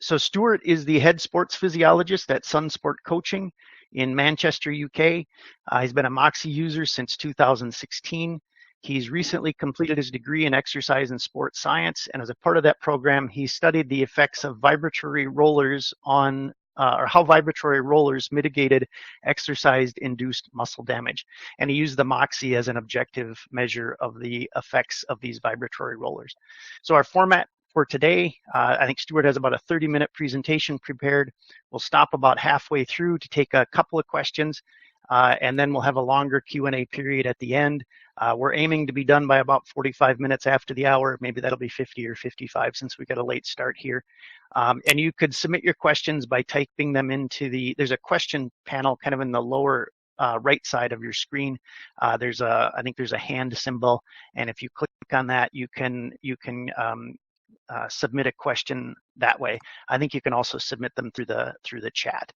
So Stuart is the head sports physiologist at Sunsport Coaching in Manchester, UK. He's been a Moxy user since 2016. He's recently completed his degree in exercise and sports science, and as a part of that program, he studied the effects of vibratory rollers on, or how vibratory rollers mitigated exercise-induced muscle damage. And he used the Moxy as an objective measure of the effects of these vibratory rollers. So our format for today, I think Stuart has about a 30-minute presentation prepared. We'll stop about halfway through to take a couple of questions, and then we'll have a longer Q&A period at the end. We're aiming to be done by about 45 minutes after the hour. Maybe that'll be 50 or 55 since we got a late start here. And you could submit your questions by typing them into there's a question panel kind of in the lower right side of your screen. I think there's a hand symbol, and if you click on that, you can submit a question that way. I think you can also submit them through the chat.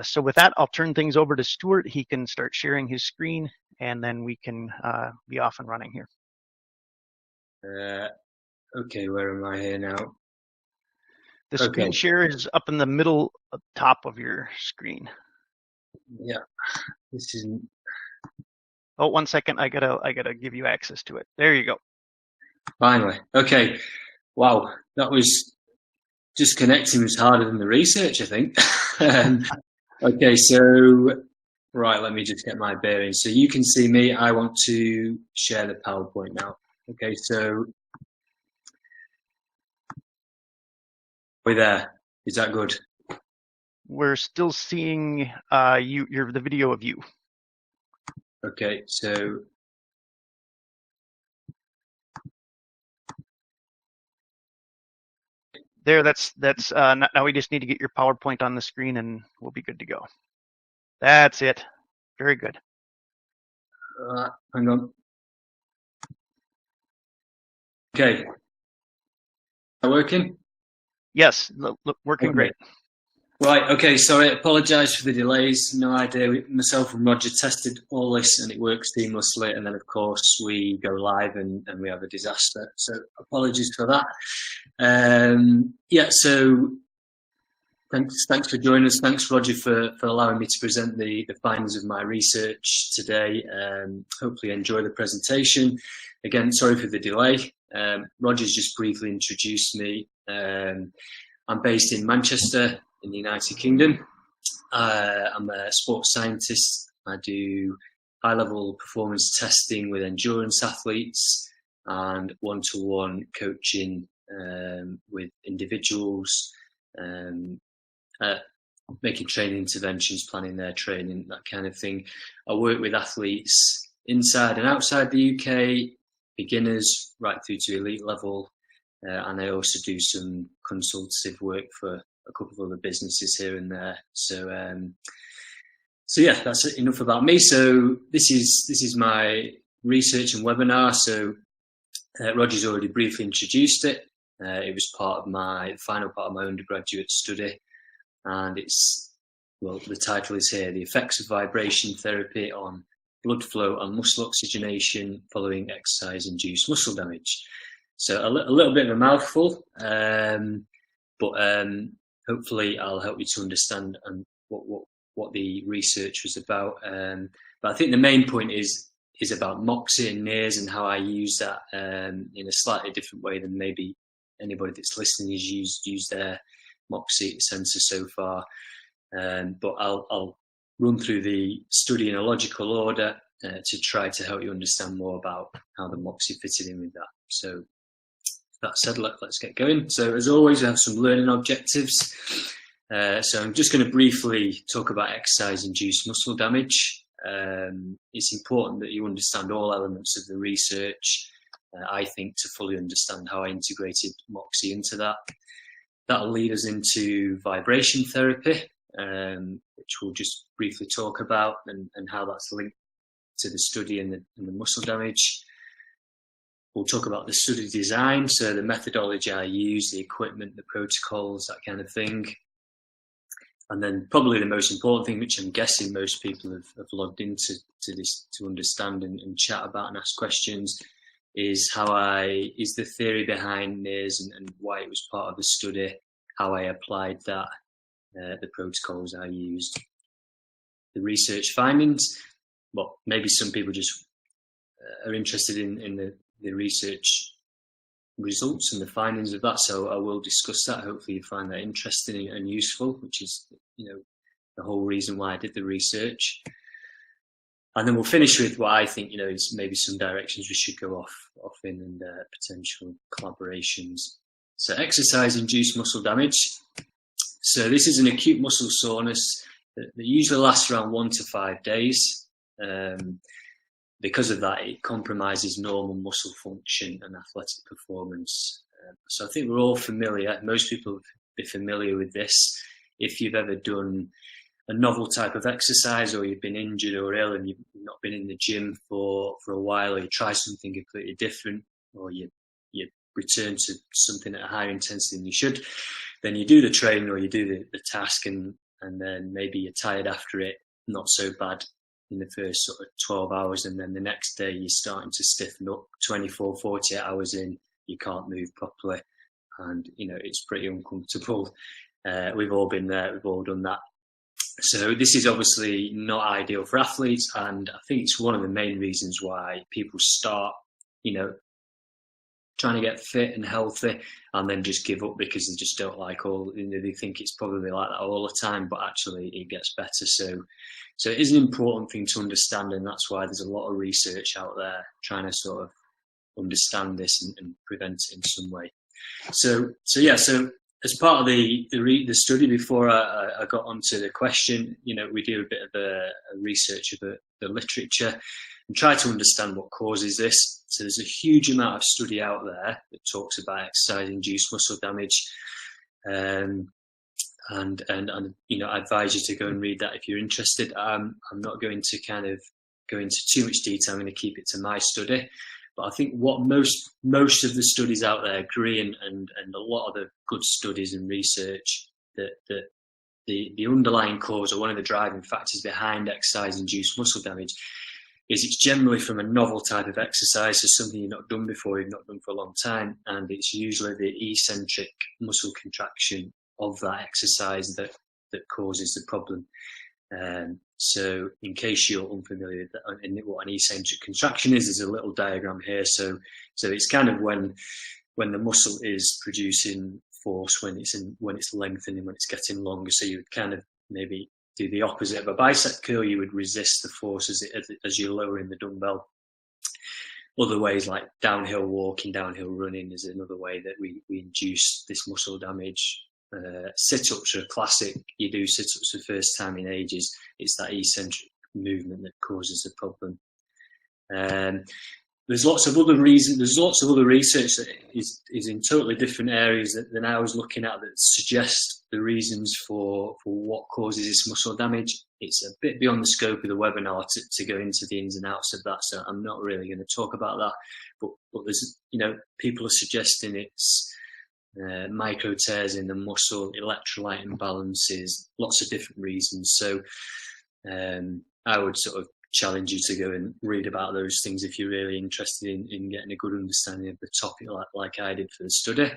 So with that, I'll turn things over to Stuart. He can start sharing his screen, and then we can be off and running here. Okay, where am I here now? The screen share is up in the middle top of your screen. Yeah, this is. Oh, 1 second. I gotta give you access to it. There you go. Finally. Okay. Wow, that was just connecting was harder than the research, I think. Okay, so right, let me just get my bearings. So you can see me. I want to share the PowerPoint now. Okay, so we're there. Is that good? We're still seeing the video of you. Okay, so. There, now we just need to get your PowerPoint on the screen and we'll be good to go. That's it. Very good. Hang on. Okay. Is that working? Yes, working okay. Great. Right, okay, sorry, I apologise for the delays. No idea. Myself and Roger tested all this and it works seamlessly. And then, of course, we go live and we have a disaster. So apologies for that. Yeah, so thanks for joining us. Thanks, Roger, for allowing me to present the findings of my research today. Hopefully enjoy the presentation. Again, sorry for the delay. Roger's just briefly introduced me. I'm based in Manchester, in the United Kingdom. I'm a sports scientist. I do high-level performance testing with endurance athletes and one-to-one coaching with individuals, making training interventions, planning their training, that kind of thing. I work with athletes inside and outside the UK, beginners right through to elite level, and I also do some consultative work for a couple of other businesses here and there. So yeah, that's enough about me. So this is my research and webinar. So Roger's already briefly introduced it. It was the final part of my undergraduate study, and the title is here: The Effects of Vibration Therapy on Blood Flow and Muscle Oxygenation Following Exercise-Induced Muscle Damage. So a little bit of a mouthful, but hopefully I'll help you to understand what the research was about. But I think the main point is about Moxy and NIRS and how I use that in a slightly different way than maybe anybody that's listening has used their Moxy sensor so far. But I'll run through the study in a logical order to try to help you understand more about how the Moxy fitted in with that. So that said, let's get going. So as always, we have some learning objectives. So I'm just going to briefly talk about exercise-induced muscle damage. It's important that you understand all elements of the research, I think, to fully understand how I integrated Moxy into that. That'll lead us into vibration therapy, which we'll just briefly talk about, and how that's linked to the study and the muscle damage. We'll talk about the study design, so the methodology I use, the equipment, the protocols, that kind of thing. And then probably the most important thing, which I'm guessing most people have logged into this to understand and chat about and ask questions, is the theory behind NIRS and why it was part of the study, how I applied that, the protocols I used. The research findings, well, maybe some people just are interested in the research results and the findings of that, so I will discuss that. Hopefully you find that interesting and useful, which is, you know, the whole reason why I did the research. And then we'll finish with what I think, you know, is maybe some directions we should go off in, and potential collaborations. So exercise induced muscle damage. So this is an acute muscle soreness that usually lasts around 1 to 5 days. Because of that, it compromises normal muscle function and athletic performance. So I think we're all familiar, most people will be familiar with this. If you've ever done a novel type of exercise, or you've been injured or ill and you've not been in the gym for a while, or you try something completely different, or you return to something at a higher intensity than you should, then you do the training or you do the task, and then maybe you're tired after it, not so bad in the first sort of 12 hours, and then the next day you're starting to stiffen up. 24, 48 hours in, you can't move properly, and you know, it's pretty uncomfortable. We've all been there, we've all done that. So this is obviously not ideal for athletes, and I think it's one of the main reasons why people start, you know, trying to get fit and healthy and then just give up because they just don't like you know, they think it's probably like that all the time, but actually it gets better. So it is an important thing to understand, and that's why there's a lot of research out there trying to sort of understand this and prevent it in some way. So as part of the study, before I got onto the question, you know, we do a bit of a research of the literature and try to understand what causes this. So there's a huge amount of study out there that talks about exercise-induced muscle damage, and you know, I advise you to go and read that if you're interested. I'm not going to kind of go into too much detail. I'm going to keep it to my study. But I think what most of the studies out there agree, and a lot of the good studies and research, that the underlying cause, or one of the driving factors behind exercise-induced muscle damage, is it's generally from a novel type of exercise, so something you've not done before, you've not done for a long time, and it's usually the eccentric muscle contraction of that exercise that causes the problem. So in case you're unfamiliar with what an eccentric contraction is, there's a little diagram here. So it's kind of when the muscle is producing force, when it's lengthening, when it's getting longer. So you would kind of maybe do the opposite of a bicep curl. You would resist the force as you're lowering the dumbbell. Other ways, like downhill walking, downhill running, is another way that we induce this muscle damage. Sit-ups are classic. You do sit-ups for the first time in ages. It's that eccentric movement that causes the problem. There's lots of other reasons. There's lots of other research that is in totally different areas than I was looking at, that suggests the reasons for what causes this muscle damage. It's a bit beyond the scope of the webinar to go into the ins and outs of that, so I'm not really going to talk about that. But there's, you know, people are suggesting it's micro tears in the muscle, electrolyte imbalances, lots of different reasons. So I would sort of challenge you to go and read about those things if you're really interested in getting a good understanding of the topic, like I did for the study.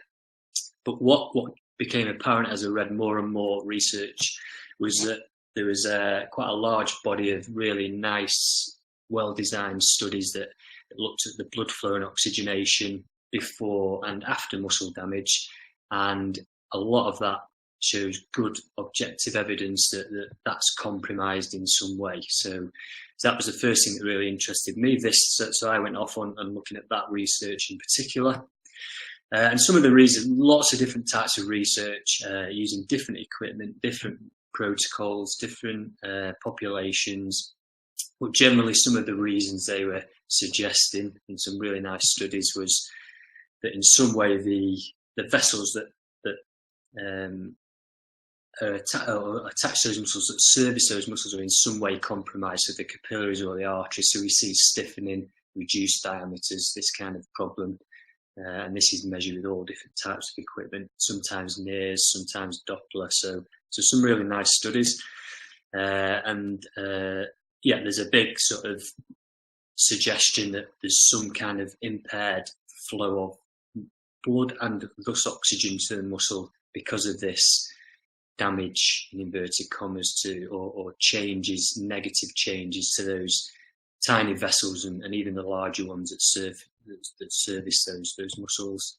But what became apparent as I read more and more research was that there was quite a large body of really nice, well-designed studies that looked at the blood flow and oxygenation before and after muscle damage, and a lot of that shows good objective evidence that's compromised in some way. So that was the first thing that really interested me. So I went off on looking at that research in particular, and some of the reasons, lots of different types of research using different equipment, different protocols, different populations, but generally some of the reasons they were suggesting in some really nice studies was that in some way the vessels that are attached to those muscles, that service those muscles, are in some way compromised, so the capillaries or the arteries. So we see stiffening, reduced diameters, this kind of problem. And this is measured with all different types of equipment, sometimes NIRS, sometimes Doppler. So some really nice studies. Yeah, there's a big sort of suggestion that there's some kind of impaired flow of blood and thus oxygen to the muscle because of this damage, in inverted commas, to or changes, negative changes to those tiny vessels and even the larger ones that service those muscles.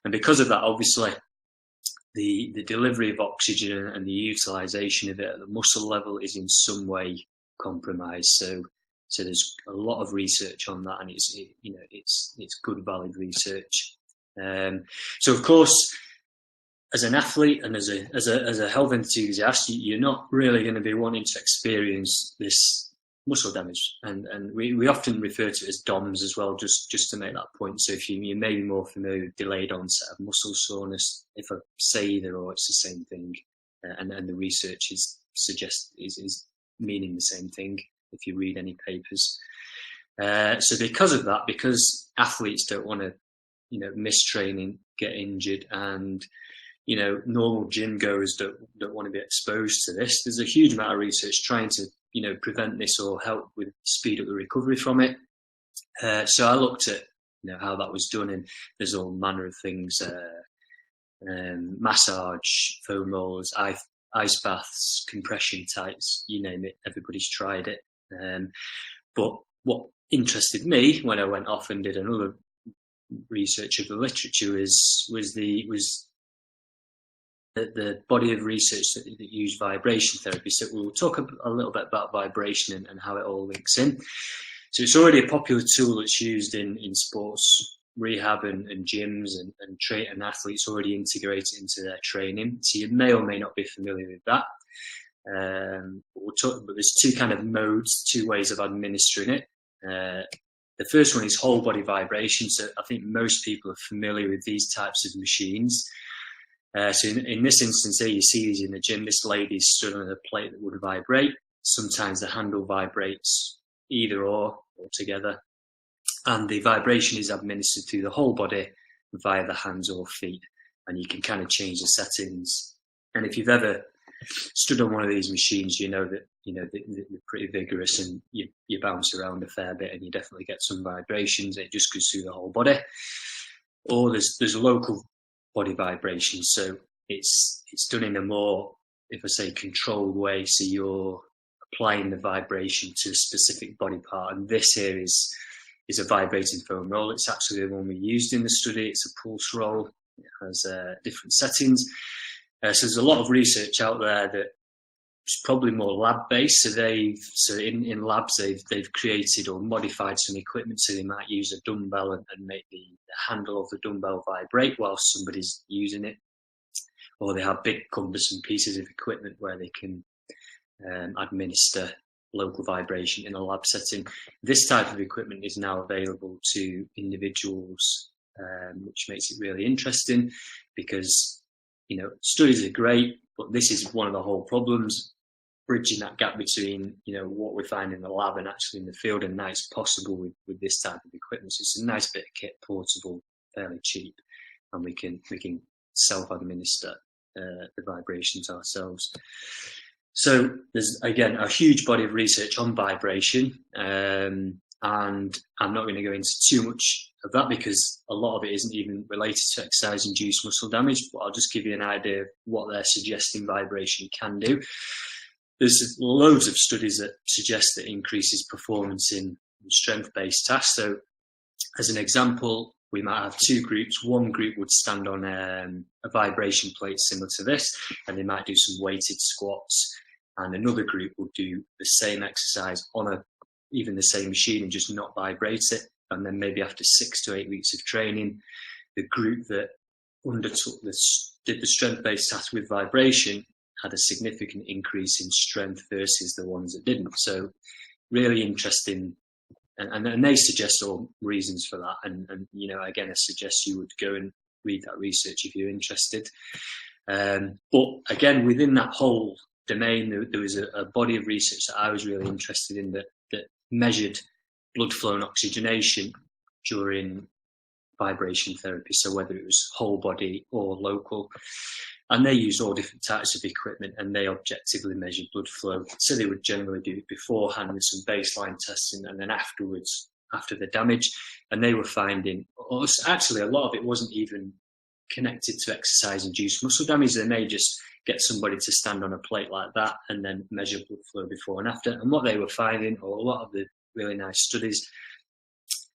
And because of that, obviously, the delivery of oxygen and the utilization of it at the muscle level is in some way compromised. So there's a lot of research on that, and it's good, valid research. So of course, as an athlete and as a health enthusiast, you're not really going to be wanting to experience this muscle damage, and we often refer to it as DOMS as well, just to make that point. So if you may be more familiar with delayed onset of muscle soreness, if I say either or, it's the same thing, and the research is meaning the same thing if you read any papers. So because of that, because athletes don't want to miss training, get injured, and normal gym goers don't want to be exposed to this, there's a huge amount of research trying to prevent this or help with speed up the recovery from it. So I looked at how that was done, and there's all manner of things: massage, foam rollers, ice baths, compression tights, you name it. Everybody's tried it. But what interested me when I went off and did another research of the literature was the body of research that use vibration therapy. So we'll talk a little bit about vibration and how it all links in. So it's already a popular tool that's used in sports rehab and gyms, and athletes already integrate it into their training. So you may or may not be familiar with that. But there's two ways of administering it. The first one is whole body vibration. So I think most people are familiar with these types of machines. So in this instance here, you see these in the gym. This lady's stood on a plate that would vibrate. Sometimes the handle vibrates either or together. And the vibration is administered through the whole body via the hands or feet. And you can kind of change the settings. And if you've ever stood on one of these machines, you know that they're pretty vigorous, and you bounce around a fair bit, and you definitely get some vibrations. It just goes through the whole body. Or there's local body vibration, so it's done in a more, if I say, controlled way. So you're applying the vibration to a specific body part, and this here is a vibrating foam roll. It's actually the one we used in the study. It's a pulse roll. It has different settings. So there's a lot of research out there that is probably more lab-based. So in labs they've created or modified some equipment. So they might use a dumbbell and make the handle of the dumbbell vibrate whilst somebody's using it, or they have big cumbersome pieces of equipment where they can administer local vibration in a lab setting. This type of equipment is now available to individuals, which makes it really interesting, because studies are great, but this is one of the whole problems, bridging that gap between what we find in the lab and actually in the field, and that's possible with this type of equipment. So it's a nice bit of kit, portable, fairly cheap, and we can self-administer the vibrations ourselves. So there's, again, a huge body of research on vibration, and I'm not going to go into too much of that because a lot of it isn't even related to exercise-induced muscle damage, but I'll just give you an idea of what they're suggesting vibration can do. There's loads of studies that suggest that it increases performance in strength-based tasks. So as an example, we might have two groups. One group would stand on a vibration plate similar to this, and they might do some weighted squats. And another group would do the same exercise on even the same machine and just not vibrate it. And then maybe after 6 to 8 weeks of training, the group that did the strength-based task with vibration had a significant increase in strength versus the ones that didn't. So really interesting. And they suggest all reasons for that. And again, I suggest you would go and read that research if you're interested. But again, within that whole domain, there was a body of research that I was really interested in that measured blood flow and oxygenation during vibration therapy. So whether it was whole body or local. And they used all different types of equipment, and they objectively measured blood flow. So they would generally do it beforehand with some baseline testing, and then afterwards, after the damage. And they were finding, actually, a lot of it wasn't even connected to exercise-induced muscle damage. They may just get somebody to stand on a plate like that and then measure blood flow before and after. And what they were finding, or a lot of the really nice studies,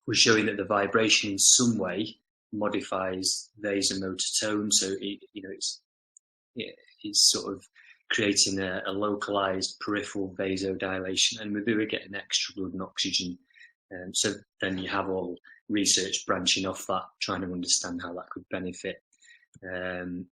was showing that the vibration in some way modifies vasomotor tone. So it's sort of creating a localized peripheral vasodilation, and we were getting extra blood and oxygen. So then you have all research branching off that, trying to understand how that could benefit. And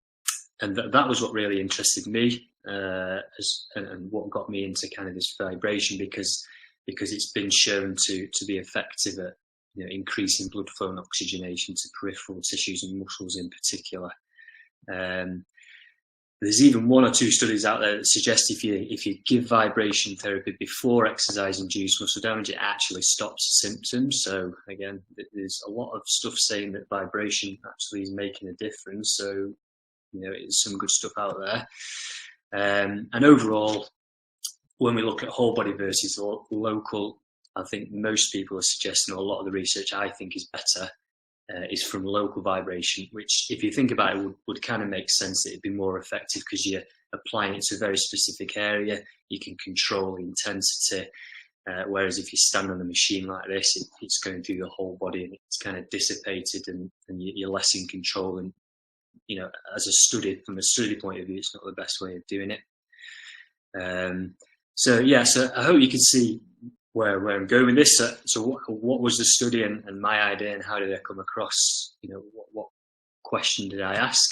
that was what really interested me, and what got me into kind of this vibration, because it's been shown to be effective at increasing blood flow and oxygenation to peripheral tissues and muscles in particular. There's even 1 or 2 studies out there that suggest if you give vibration therapy before exercise-induced muscle damage, it actually stops the symptoms. So again, there's a lot of stuff saying that vibration actually is making a difference. So it's some good stuff out there. And overall, when we look at whole body versus local, I think most people are suggesting, or a lot of the research I think is better, is from local vibration, which, if you think about it, would kind of make sense that it'd be more effective because you're applying it to a very specific area. You can control the intensity, whereas if you stand on a machine like this, it's going through the whole body and it's kind of dissipated, and you're less in control. And from a study point of view, it's not the best way of doing it. So I hope you can see where I'm going with this. So what was the study and my idea, and how did I come across, what question did I ask?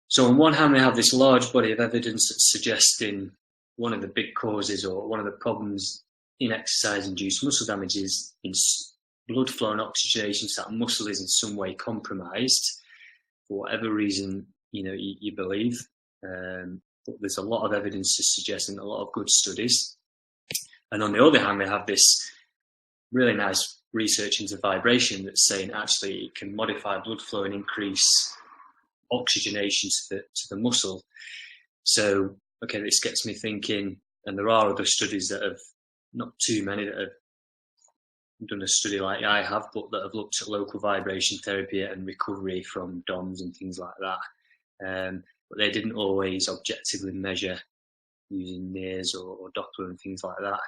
So on one hand, we have this large body of evidence that's suggesting one of the big causes, or one of the problems in exercise-induced muscle damage, is in blood flow and oxygenation, so that muscle is in some way compromised for whatever reason you believe. But there's a lot of evidence to suggest, and a lot of good studies. And on the other hand, we have this really nice research into vibration that's saying actually it can modify blood flow and increase oxygenation to the muscle. So, okay, this gets me thinking, and there are other studies that have, not too many, that have done a study like I have, but that have looked at local vibration therapy and recovery from DOMS and things like that. But they didn't always objectively measure using NIRS or Doppler and things like that.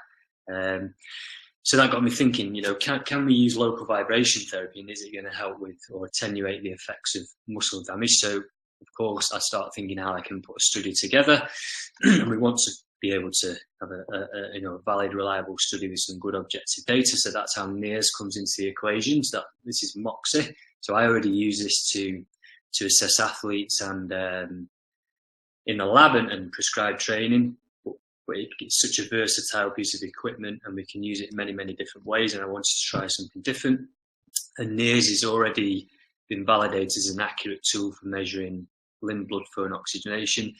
So that got me thinking, can we use local vibration therapy, and is it going to help with or attenuate the effects of muscle damage? So, of course, I start thinking how I can put a study together, and we want to be able to have a valid, reliable study with some good objective data. So that's how NIRS comes into the equation. So this is Moxy. So I already use this to assess athletes and in the lab and prescribe training. But it's such a versatile piece of equipment, and we can use it in many, many different ways. And I wanted to try something different. And NIRS has already been validated as an accurate tool for measuring limb blood flow and oxygenation.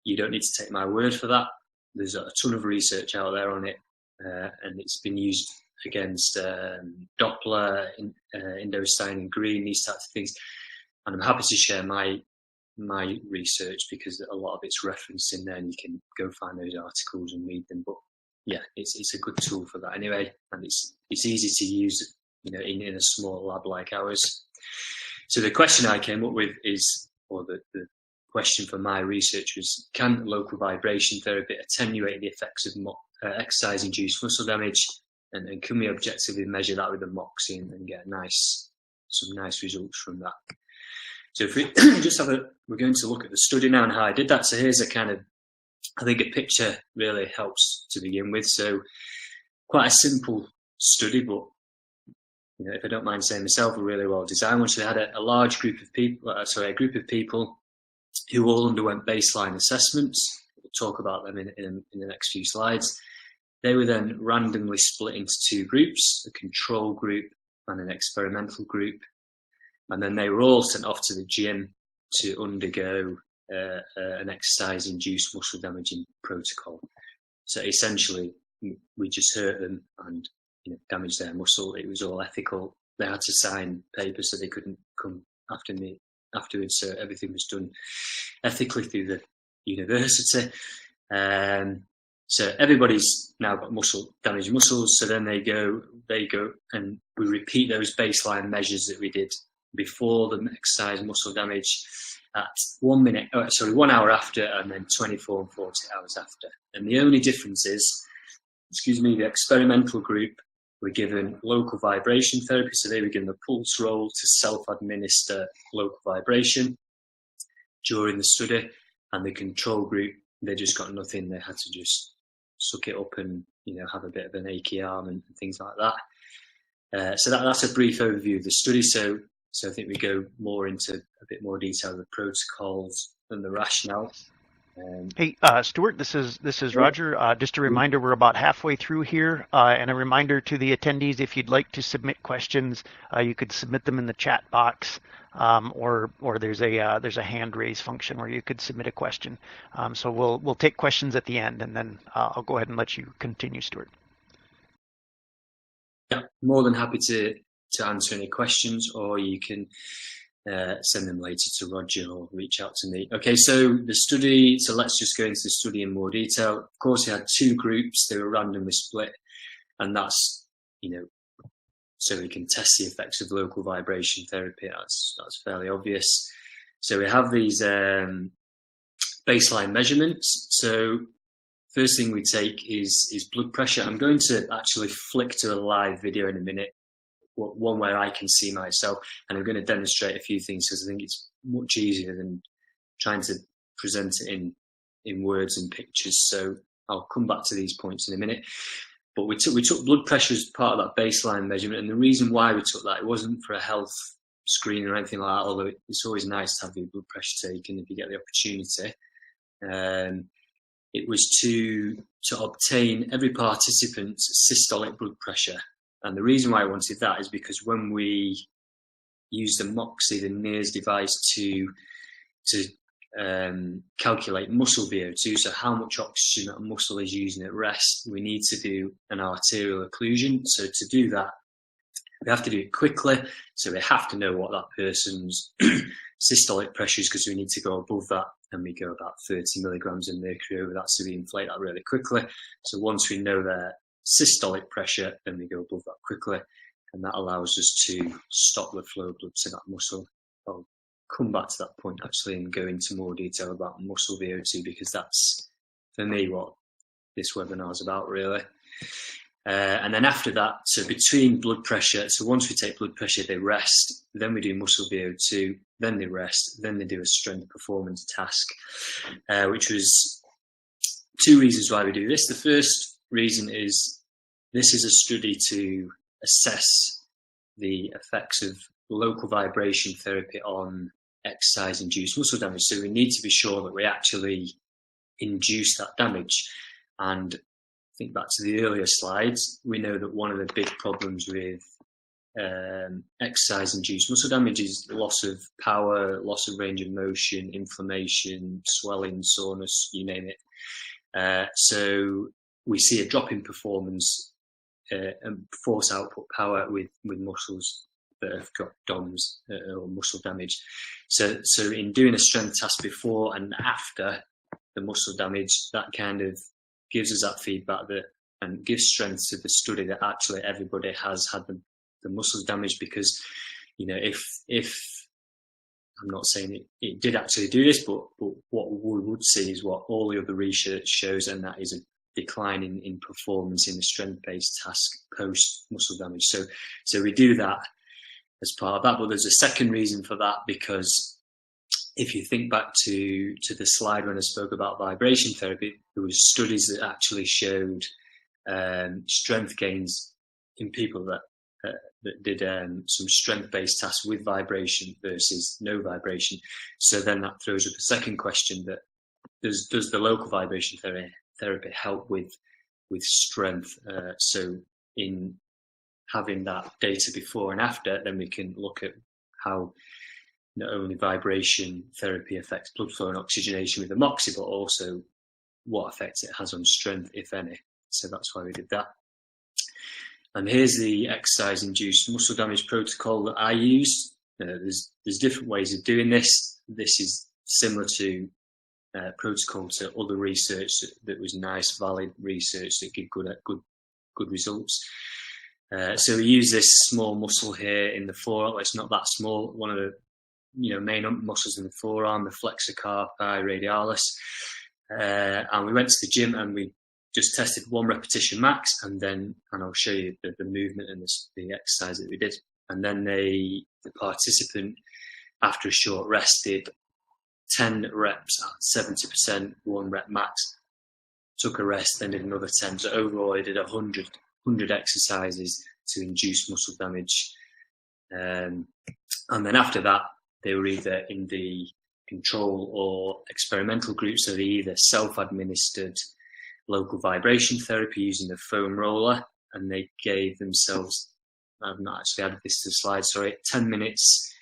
You don't need to take my word for that. There's a ton of research out there on it, and it's been used against Doppler, indocyanine green, these types of things. And I'm happy to share my research, because a lot of it's referenced in there, and you can go find those articles and read them. But yeah, it's a good tool for that anyway, and it's easy to use, in a small lab like ours. So the question I came up with is, or the question for my research was, can local vibration therapy attenuate the effects of exercise-induced muscle damage, and can we objectively measure that with a Moxy and get some nice results from that? So if we just we're going to look at the study now and how I did that. So here's I think a picture really helps to begin with. So quite a simple study, but if I don't mind saying myself, a really well designed one. So we had a group of people who all underwent baseline assessments. We'll talk about them in the next few slides. They were then randomly split into 2 groups, a control group and an experimental group. And then they were all sent off to the gym to undergo an exercise-induced muscle damaging protocol. So essentially, we just hurt them and damaged their muscle. It was all ethical. They had to sign papers so they couldn't come afterwards. So everything was done ethically through the university. So everybody's now got damaged muscles. So then they go, and we repeat those baseline measures that we did before the exercise muscle damage, at 1 hour after, and then 24 and 40 hours after. And the only difference is, the experimental group were given local vibration therapy, so they were given the pulse roll to self-administer local vibration during the study, and the control group, they just got nothing. They had to just suck it up and, have a bit of an achy arm and things like that. So that's a brief overview of the study. So I think we go more into a bit more detail of the protocols and the rationale. Hey, Stuart, this is Roger. Just a reminder, we're about halfway through here, and a reminder to the attendees, if you'd like to submit questions, you could submit them in the chat box, or there's a hand raise function where you could submit a question. So we'll take questions at the end, and then I'll go ahead and let you continue, Stuart. Yeah, more than happy to answer any questions, or you can send them later to Roger or reach out to me. Okay, so the study, so let's just go into the study in more detail. Of course, we had two groups, they were randomly split, and that's, so we can test the effects of local vibration therapy. That's fairly obvious. So we have these baseline measurements. So first thing we take is blood pressure. I'm going to actually flick to a live video in a minute, one where I can see myself, and I'm going to demonstrate a few things because I think it's much easier than trying to present it in words and pictures. So I'll come back to these points in a minute. But we took blood pressure as part of that baseline measurement, and the reason why we took that, it wasn't for a health screen or anything like that, although it's always nice to have your blood pressure taken if you get the opportunity. It was to obtain every participant's systolic blood pressure. And the reason why I wanted that is because when we used the Moxy, the NIRS device, to calculate muscle VO2, so how much oxygen that muscle is using at rest, we need to do an arterial occlusion. So to do that, we have to do it quickly. So we have to know what that person's systolic pressure is, because we need to go above that, and we go about 30 milligrams of mercury over that, so we inflate that really quickly. So once we know their systolic pressure, then we go above that quickly, and that allows us to stop the flow of blood to that muscle. I'll come back to that point actually and go into more detail about muscle VO2, because that's, for me, what this webinar is about, really. And then after that, so between blood pressure, so once we take blood pressure, they rest, then we do muscle VO2, then they rest, then they do a strength performance task, which was two reasons why we do this. The first reason is this is a study to assess the effects of local vibration therapy on exercise-induced muscle damage. So we need to be sure that we actually induce that damage. And think back to the earlier slides, we know that one of the big problems with exercise-induced muscle damage is loss of power, loss of range of motion, inflammation, swelling, soreness, you name it. So we see a drop in performance and force output power with muscles that have got DOMS or muscle damage. So in doing a strength task before and after the muscle damage, that kind of gives us that feedback that and gives strength to the study that actually everybody has had the muscles damage. Because, if I'm not saying it did actually do this, but what we would see is what all the other research shows, and that is a decline in performance in the strength-based task post muscle damage. So we do that as part of that. But there's a second reason for that, because if you think back to the slide when I spoke about vibration therapy, there was studies that actually showed strength gains in people that did some strength-based tasks with vibration versus no vibration. So then that throws up a second question: that does the local vibration therapy help with strength? So in having that data before and after, then we can look at how not only vibration therapy affects blood flow and oxygenation with the Moxy, but also what effect it has on strength, if any. So that's why we did that. And here's the exercise-induced muscle damage protocol that I used. There's different ways of doing this. This is similar to protocol to other research that was nice, valid research that give good results. So we use this small muscle here in the forearm. Well, it's not that small. One of the main muscles in the forearm, the flexor carpi radialis. And we went to the gym and we just tested 1 repetition max, and I'll show you the movement and the exercise that we did. And then the participant, after a short rest, did 10 reps at 70%, 1 rep max, took a rest, then did another 10. So overall, I did 100 exercises to induce muscle damage. And then after that, they were either in the control or experimental group. So they either self-administered local vibration therapy using the foam roller, and they gave themselves, I've not actually added this to the slide, sorry, 10 minutes.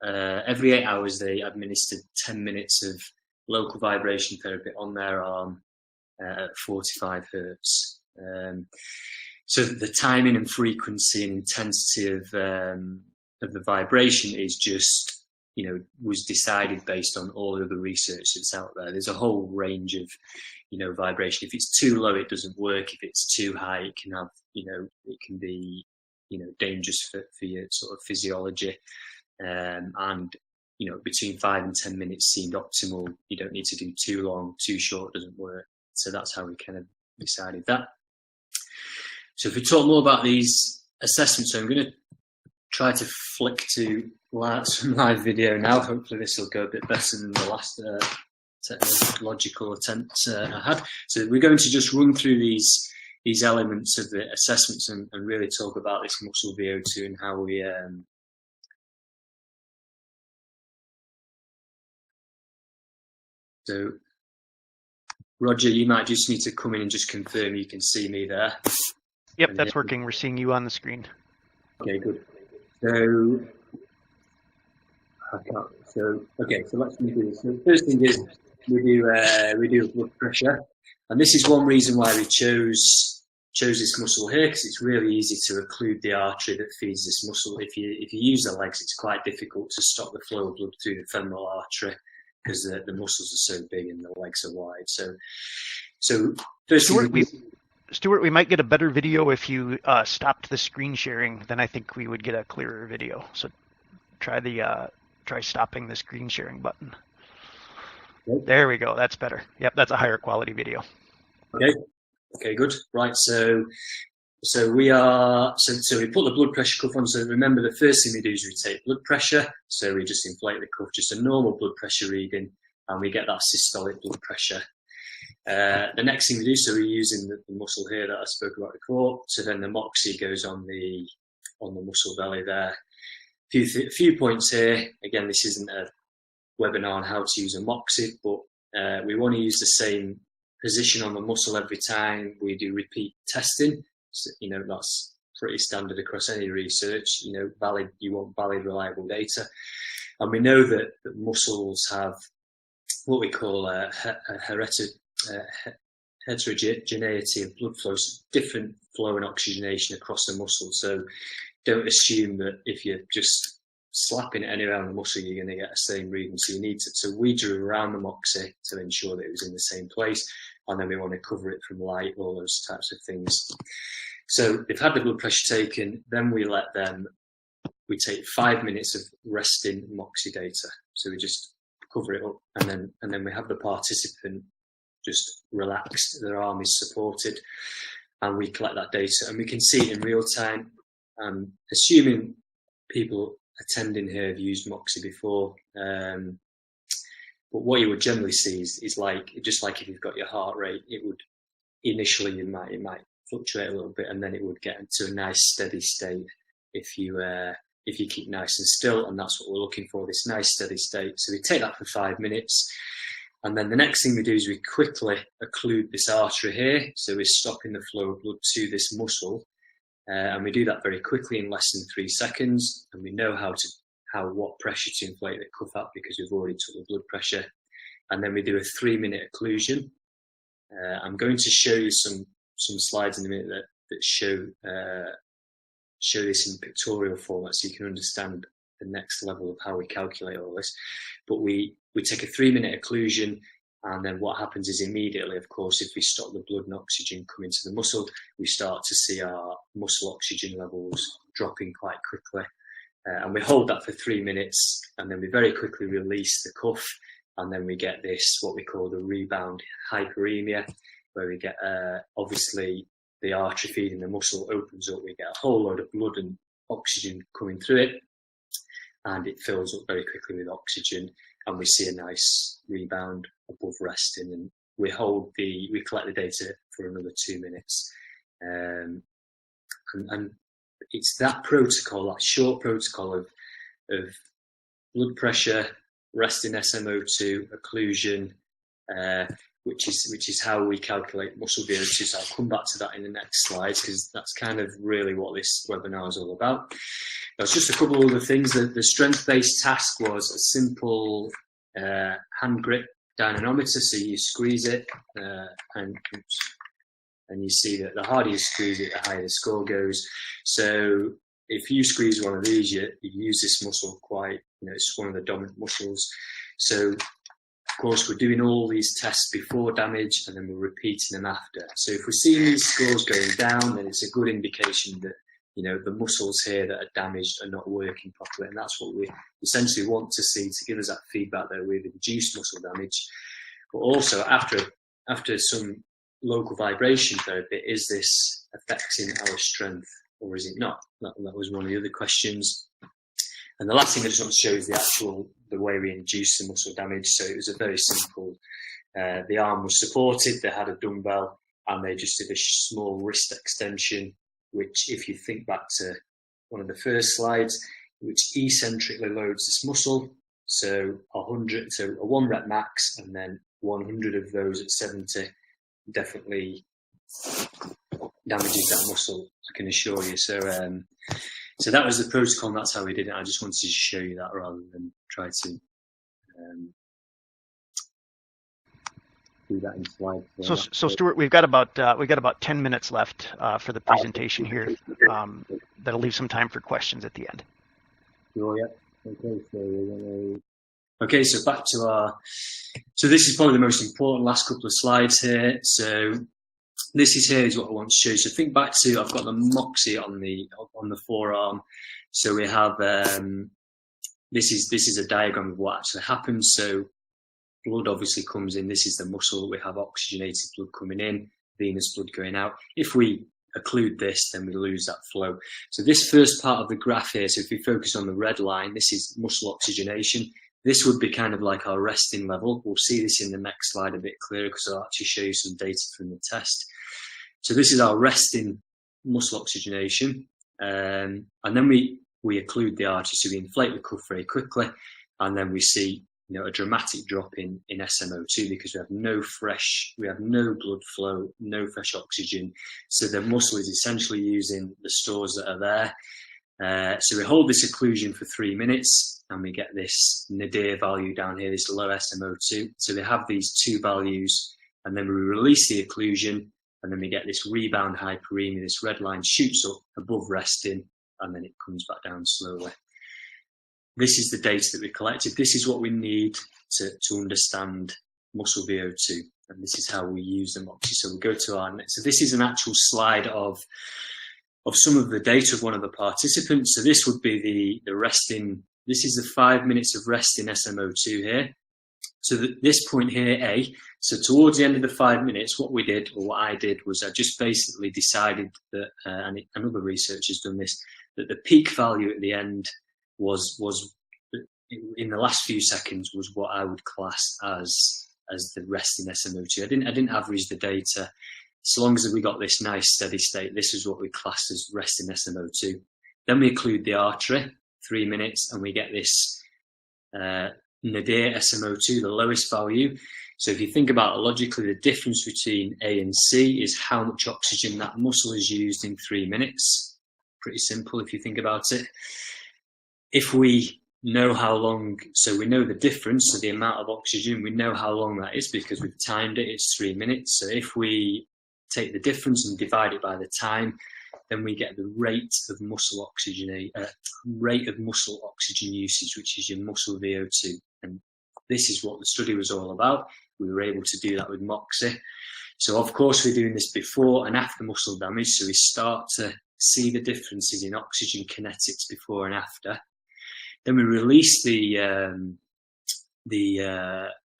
Every 8 hours, they administered 10 minutes of local vibration therapy on their arm at 45 hertz. So the timing and frequency and intensity of the vibration is just, was decided based on all of the research that's out there. There's a whole range of, vibration. If it's too low, it doesn't work. If it's too high, it can have, it can be, dangerous for your sort of physiology. And, between 5 and 10 minutes seemed optimal. You don't need to do too long, too short doesn't work. So that's how we kind of decided that. So if we talk more about these assessments, so I'm going to try to flick to some live video now. Hopefully this will go a bit better than the last technological attempts I had. So we're going to just run through these elements of the assessments and really talk about this muscle VO2 and how we so Roger, you might just need to come in and just confirm you can see me there. Yep, that's working. We're seeing you on the screen. Okay, good. So let's do this. So the first thing is we do blood pressure, and this is one reason why we chose this muscle here, because it's really easy to occlude the artery that feeds this muscle. If you use the legs, it's quite difficult to stop the flow of blood through the femoral artery because the muscles are so big and the legs are wide. So first Stuart, we might get a better video if you stopped the screen sharing. Then I think we would get a clearer video. So try stopping the screen sharing button. Okay. There we go. That's better. Yep, that's a higher quality video. Okay, good. Right, so we put the blood pressure cuff on. So remember, the first thing we do is we take blood pressure. So we just inflate the cuff, just a normal blood pressure reading, and we get that systolic blood pressure. The next thing we do, so we're using the muscle here that I spoke about before. So then the Moxy goes on the muscle belly there. A few points here. Again, this isn't a webinar on how to use a Moxy, but we want to use the same position on the muscle every time we do repeat testing. So, that's pretty standard across any research. You want valid, reliable data. And we know that muscles have what we call a heterogeneity of blood flow, so different flow and oxygenation across the muscle. So don't assume that if you're just slapping it anywhere on the muscle, you're going to get the same reading. So you need to, so we drew around the Moxy to ensure that it was in the same place. And then we want to cover it from light, all those types of things. So they've had the blood pressure taken, then we take 5 minutes of resting Moxy data. So we just cover it up, and then we have the participant just relaxed, their arm is supported, and we collect that data, and we can see it in real time. Assuming people attending here have used Moxy before, but what you would generally see is like, just like if you've got your heart rate, it would initially it might fluctuate a little bit, and then it would get into a nice steady state if you keep nice and still, and that's what we're looking for, this nice steady state. So we take that for 5 minutes, and then the next thing we do is we quickly occlude this artery here. So we're stopping the flow of blood to this muscle, and we do that very quickly in less than 3 seconds. And we know what pressure to inflate the cuff at because we've already took the blood pressure. And then we do a 3-minute occlusion. I'm going to show you some slides in a minute that show this in pictorial format so you can understand the next level of how we calculate all this. But we take a 3-minute occlusion, And then what happens is immediately, of course, if we stop the blood and oxygen coming to the muscle, we start to see our muscle oxygen levels dropping quite quickly. And we hold that for 3 minutes, and then we very quickly release the cuff, and then we get this, what we call the rebound hyperemia, where we get, obviously, the artery feeding the muscle opens up, we get a whole load of blood and oxygen coming through it, and it fills up very quickly with oxygen, and we see a nice rebound above resting, and we collect the data for another 2 minutes. And it's that protocol, that short protocol of blood pressure, resting SMO2, occlusion, which is how we calculate muscle VO2. So I'll come back to that in the next slides, because that's kind of really what this webinar is all about. There's just a couple of other things. The strength-based task was a simple hand grip dynamometer. So you squeeze it, and you see that the harder you squeeze it, the higher the score goes. So if you squeeze one of these, you use this muscle quite, it's one of the dominant muscles. So, of course, we're doing all these tests before damage, and then we're repeating them after. So if we're seeing these scores going down, then it's a good indication that, the muscles here that are damaged are not working properly. And that's what we essentially want to see to give us that feedback that we've induced muscle damage. But also after some local vibration therapy, is this affecting our strength, or is it not? That was one of the other questions. And the last thing I just want to show is the way we induce the muscle damage. So it was a very simple, the arm was supported, they had a dumbbell, and they just did a small wrist extension, which, if you think back to one of the first slides, which eccentrically loads this muscle. So a 1 rep max, and then 100 of those at 70 definitely damages that muscle, I can assure you. So that was the protocol, and that's how we did it. I just wanted to show you that rather than try to do that in slides. So Stuart, we've got about 10 minutes left for the presentation here. That'll leave some time for questions at the end. Sure, yeah. Okay, so back to so this is probably the most important last couple of slides here. So this is what I want to show you. So think back to, I've got the Moxy on the forearm. So we have, this is a diagram of what actually happens. So blood obviously comes in. This is the muscle. We have oxygenated blood coming in, venous blood going out. If we occlude this, then we lose that flow. So this first part of the graph here, so if we focus on the red line, this is muscle oxygenation. This would be kind of like our resting level. We'll see this in the next slide a bit clearer, because I'll actually show you some data from the test. So this is our resting muscle oxygenation. And then we occlude the artery, so we inflate the cuff very quickly, and then we see a dramatic drop in SMO2, because we have no blood flow, no fresh oxygen. So the muscle is essentially using the stores that are there. So we hold this occlusion for 3 minutes, and we get this nadir value down here, this low SMO2. So we have these two values, and then we release the occlusion, and then we get this rebound hyperemia. This red line shoots up above resting, and then it comes back down slowly. This is the data that we collected. This is what we need to understand muscle VO2, and this is how we use the Moxy. So we'll go to our next. So this is an actual slide of some of the data of one of the participants. So this would be the resting. This is the 5 minutes of resting SMO2 here. So this point here, A, so towards the end of the 5 minutes, what we did, or what I did, was I just basically decided that, and another researcher has done this, that the peak value at the end was in the last few seconds was what I would class as the resting SMO2. I didn't average the data. So long as we got this nice steady state, this is what we classed as resting SMO2. Then we occlude the artery, 3 minutes, and we get this nadir SMO2, the lowest value. So if you think about it logically, the difference between A and C is how much oxygen that muscle is used in 3 minutes. Pretty simple if you think about it. If we know how long, so we know the difference, so the amount of oxygen, we know how long that is because we've timed it, it's 3 minutes. So if we take the difference and divide it by the time, then we get the rate of muscle oxygen usage, which is your muscle VO2. And this is what the study was all about. we were able to do that with Moxy. So of course we're doing this before and after muscle damage, so we start to see the differences in oxygen kinetics before and after. Then we release the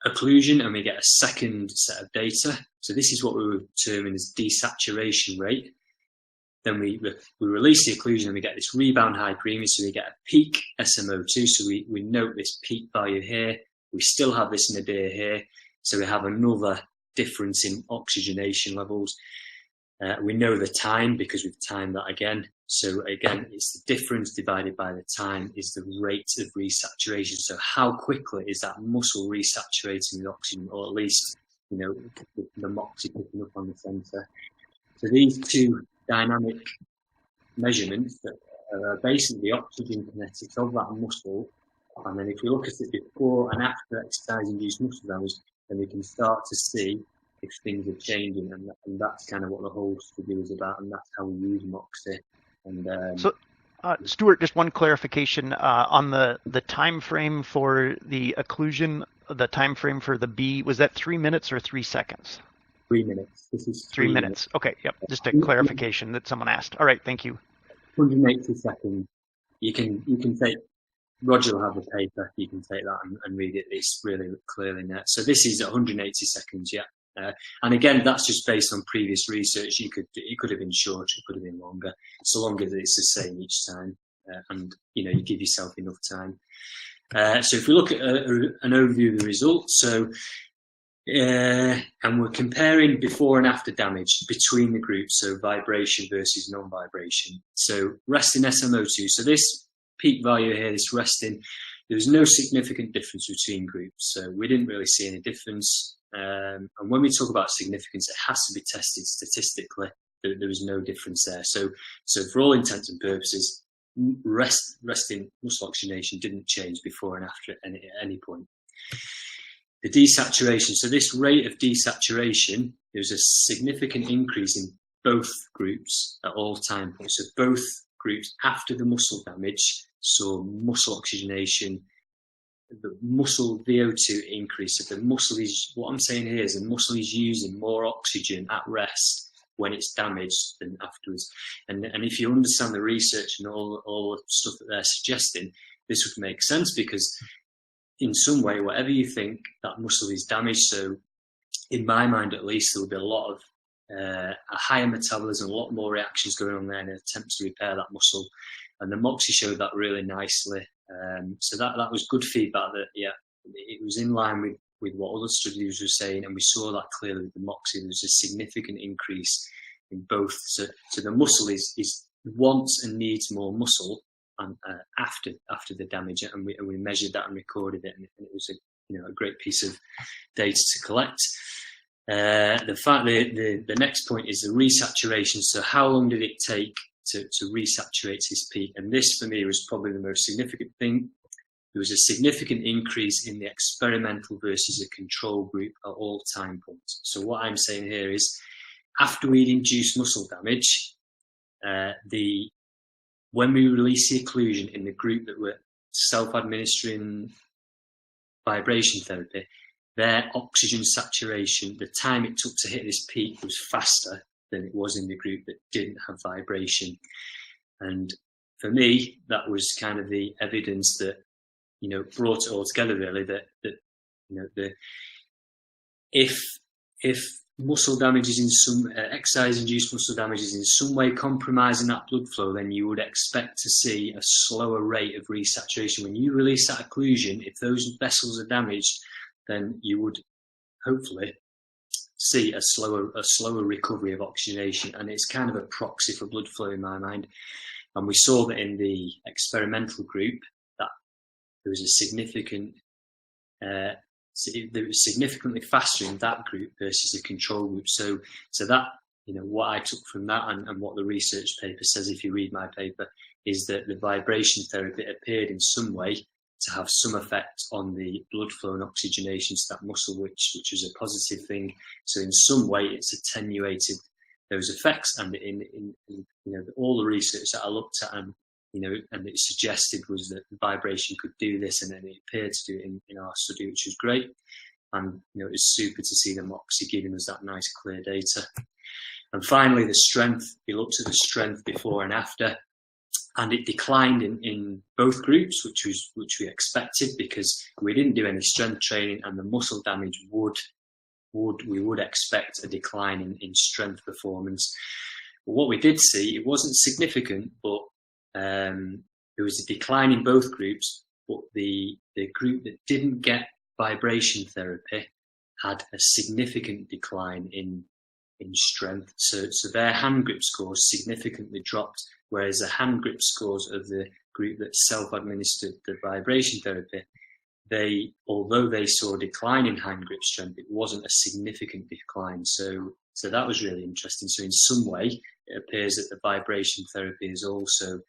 occlusion and we get a second set of data. So this is what we would determine as desaturation rate. Then we release the occlusion and we get this rebound hyperemia, so we get a peak SMO2, so we note this peak value here. We still have this nadir here, so we have another difference in oxygenation levels. We know the time because we've timed that again. So again, it's the difference divided by the time is the rate of resaturation. So how quickly is that muscle resaturating with oxygen, or at least, you know, the Moxy picking up on the sensor. So these two dynamic measurements that are basically the oxygen kinetics of that muscle. And then if we look at it before and after exercise-induced muscle damage, then we can start to see if things are changing, and that's kind of what the whole study is about, and that's how we use Moxy. And so, Stuart, just one clarification on the time frame for the occlusion. The time frame for the B, was that 3 minutes or 3 seconds? 3 minutes. This is 3 minutes. Okay, yep. Just a clarification that someone asked. All right, thank you. 180 seconds. You can take. Roger will have a paper. You can take that and read it. It's really clearly there. So this is 180 seconds. Yeah. And again, that's just based on previous research. It could have been shorter, it could have been longer, so long as it's the same each time, and you know, you give yourself enough time. So if we look at an overview of the results, so and we're comparing before and after damage between the groups, so vibration versus non-vibration. So resting SMO2, so this peak value here, this resting, there was no significant difference between groups, so we didn't really see any difference. And when we talk about significance, it has to be tested statistically. There was no difference there. So for all intents and purposes, resting muscle oxygenation didn't change before and after at any point. The desaturation, so this rate of desaturation, there was a significant increase in both groups at all time points. So both groups after the muscle damage saw muscle oxygenation, the muscle VO2 increase. So the muscle is, what I'm saying here is the muscle is using more oxygen at rest when it's damaged than afterwards. And if you understand the research and all the stuff that they're suggesting, this would make sense, because in some way, whatever you think, that muscle is damaged. So in my mind, at least, there will be a lot of a higher metabolism, a lot more reactions going on there in an attempt to repair that muscle. And the Moxy showed that really nicely. So that was good feedback that, yeah, it was in line with what other studies were saying, and we saw that clearly with the Moxy. There was a significant increase in both. So the muscle is wants and needs more muscle, and after the damage, and we measured that and recorded it, and it was a great piece of data to collect. The next point is the resaturation. So how long did it take to resaturate his peak? And this for me was probably the most significant thing. There was a significant increase in the experimental versus the control group at all time points. So what I'm saying here is, after we'd induced muscle damage, when we released the occlusion in the group that were self-administering vibration therapy, their oxygen saturation, the time it took to hit this peak, was faster than it was in the group that didn't have vibration. And for me, that was kind of the evidence that, brought it all together really, that if muscle damage is in some exercise-induced muscle damage is in some way compromising that blood flow, then you would expect to see a slower rate of resaturation. When you release that occlusion, if those vessels are damaged, then you would hopefully see a slower recovery of oxygenation, and it's kind of a proxy for blood flow in my mind. And we saw that in the experimental group that there was a significant they were significantly faster in that group versus the control group. So that, what I took from that and what the research paper says, if you read my paper, is that the vibration therapy appeared in some way to have some effect on the blood flow and oxygenation to that muscle, which was a positive thing. So in some way, it's attenuated those effects. And in all the research that I looked at and it suggested was that vibration could do this, and then it appeared to do it in our study, which was great. And it was super to see the Moxy giving us that nice clear data. And finally, the strength. We looked at the strength before and after, and it declined in both groups, which we expected, because we didn't do any strength training, and the muscle damage we would expect a decline in strength performance. But what we did see, it wasn't significant, but there was a decline in both groups. But the group that didn't get vibration therapy had a significant decline in strength. So their hand grip scores significantly dropped, whereas the hand grip scores of the group that self-administered the vibration therapy, although they saw a decline in hand grip strength, it wasn't a significant decline. So that was really interesting. So in some way, it appears that the vibration therapy has also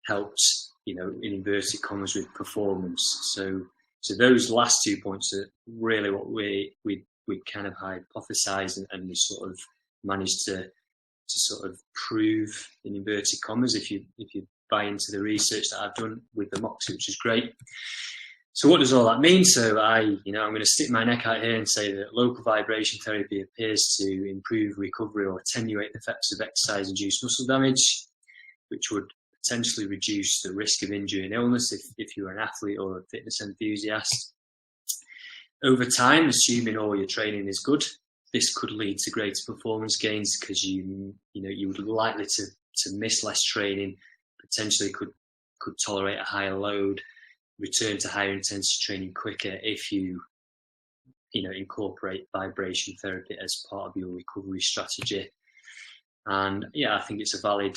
helped, in inverted commas, with performance. So those last 2 points are really what we kind of hypothesized, and we sort of managed to sort of prove, in inverted commas, if you buy into the research that I've done with the Moxy, which is great. So what does all that mean? So I'm going to stick my neck out here and say that local vibration therapy appears to improve recovery or attenuate the effects of exercise-induced muscle damage, which would potentially reduce the risk of injury and illness if you're an athlete or a fitness enthusiast. Over time, assuming all your training is good, this could lead to greater performance gains, because you would likely to miss less training, potentially could tolerate a higher load, return to higher intensity training quicker if you incorporate vibration therapy as part of your recovery strategy. And I think it's a valid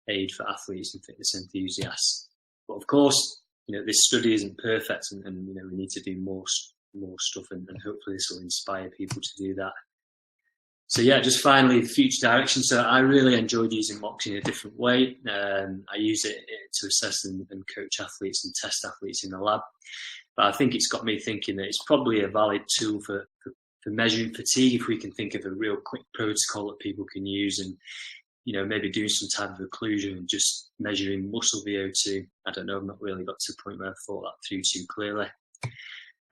aid for athletes and fitness enthusiasts. But of course, this study isn't perfect, and we need to do more stuff, and hopefully this will inspire people to do that. So just finally, the future direction. So I really enjoyed using Moxy in a different way. I use it to assess and coach athletes and test athletes in the lab. But I think it's got me thinking that it's probably a valid tool for measuring fatigue, if we can think of a real quick protocol that people can use, and maybe doing some type of occlusion and just measuring muscle VO2. I don't know, I've not really got to the point where I've thought that through too clearly.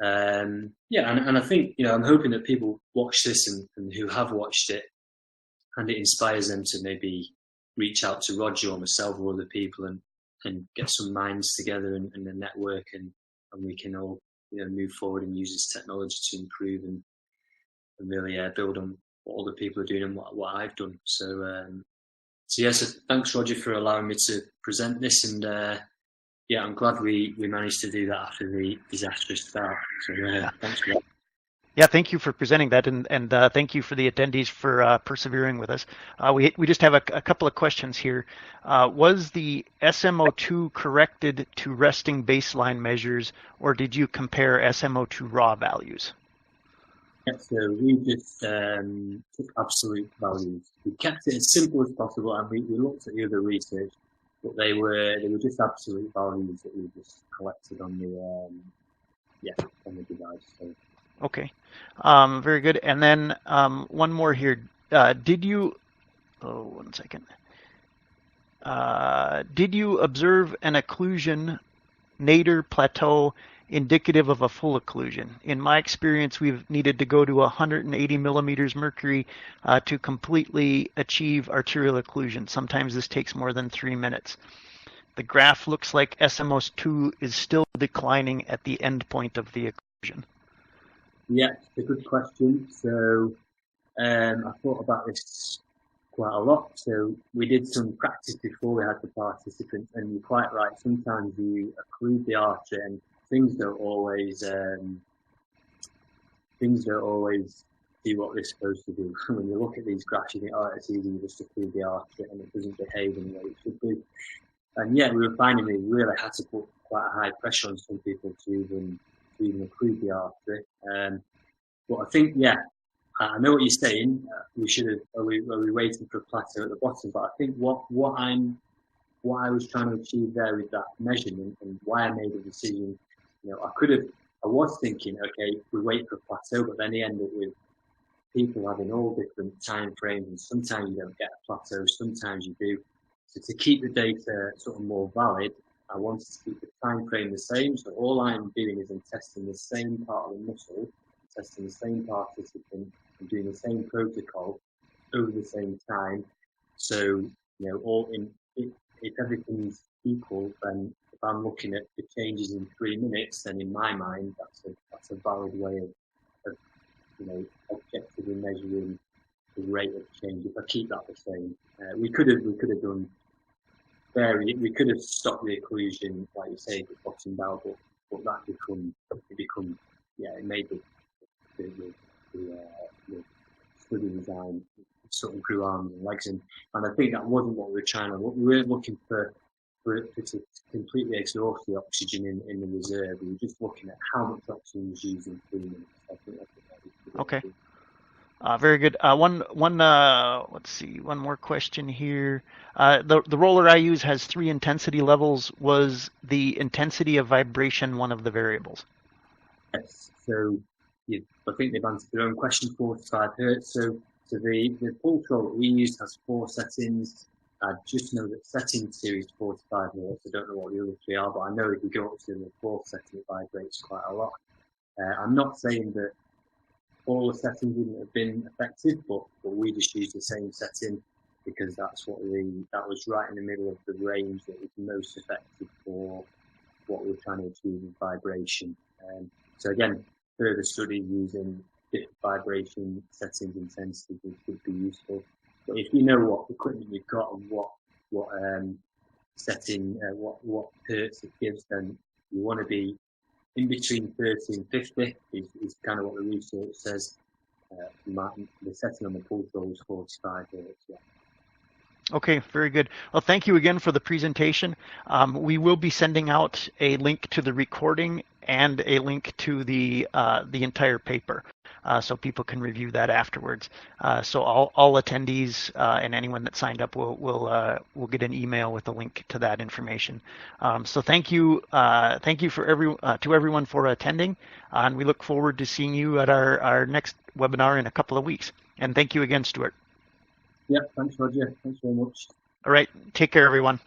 And I think, I'm hoping that people watch this and who have watched it, and it inspires them to maybe reach out to Roger or myself or other people and get some minds together and a network, and we can all, move forward and use this technology to improve and really build on what other people are doing and what I've done. So thanks, Roger, for allowing me to present this, and I'm glad we managed to do that after the disastrous start. So thanks for that. Yeah, thank you for presenting that, and thank you for the attendees for persevering with us. We just have a couple of questions here. Was the SMO2 corrected to resting baseline measures, or did you compare SMO2 raw values? Yeah, so we just took absolute values. We kept it as simple as possible, and we looked at the other research, but they were just absolute values that we just collected on the device. So. Okay, very good. And then one more here. Did you observe an occlusion nadir plateau indicative of a full occlusion? In my experience, we've needed to go to 180 millimeters mercury to completely achieve arterial occlusion. Sometimes this takes more than 3 minutes. The graph looks like SMO2 is still declining at the end point of the occlusion. Yeah, it's a good question. So I thought about this quite a lot. So we did some practice before we had the participants, and you're quite right. Sometimes you occlude the artery and things don't always do what they're supposed to do. When you look at these graphs, you think, it's easy just to occlude the artery, and it doesn't behave in the way it should do. And we were finding we really had to put quite a high pressure on some people to even occlude the artery. But I think, I know what you're saying. Are we waiting for a plateau at the bottom? But I think what I was trying to achieve there with that measurement, and why I made the decision, I was thinking, okay, we wait for a plateau, but then you end up with people having all different time frames, and sometimes you don't get a plateau, sometimes you do. So to keep the data sort of more valid, I wanted to keep the time frame the same. So all I'm doing is I'm testing the same part of the muscle testing the same participant and doing the same protocol over the same time. So, if everything's equal, then if I'm looking at the changes in 3 minutes, then in my mind, that's a valid way of objectively measuring the rate of change. If I keep that the same, we could have done we could have stopped the occlusion, like you say, if it bottomed out, but that it made the study design sort of grew arms and legs, and I think that wasn't what we were trying to. We weren't looking for it to completely exhaust the oxygen in the reserve. We were just looking at how much oxygen was used in 3 minutes. I think that's what okay. Very good. Let's see, one more question here. The roller I use has 3 intensity levels. Was the intensity of vibration one of the variables? Yes. So I think they've answered their own question. 45 hertz. So the pulse roll that we used has 4 settings. I just know that setting 2 is 45 hertz. I don't know what the other 3 are, but I know if you go up to the 4th setting, it vibrates quite a lot. I'm not saying that all the settings wouldn't have been effective, but we just used the same setting because that was right in the middle of the range that was most effective for what we were trying to achieve with vibration. So again, further study using different vibration settings, intensities would be useful. But if you know what equipment you've got and what setting, what hertz it gives, then you want to be in between 30 and 50 is kind of what the research says. The setting on the pulse roll is 45 hertz. Yeah. Okay, very good. Well, thank you again for the presentation. We will be sending out a link to the recording and a link to the entire paper, so people can review that afterwards. So all attendees and anyone that signed up will get an email with a link to that information. So thank you to everyone for attending, and we look forward to seeing you at our next webinar in a couple of weeks. And thank you again, Stuart. Yeah, thanks, Roger. Thanks very much. All right, take care, everyone.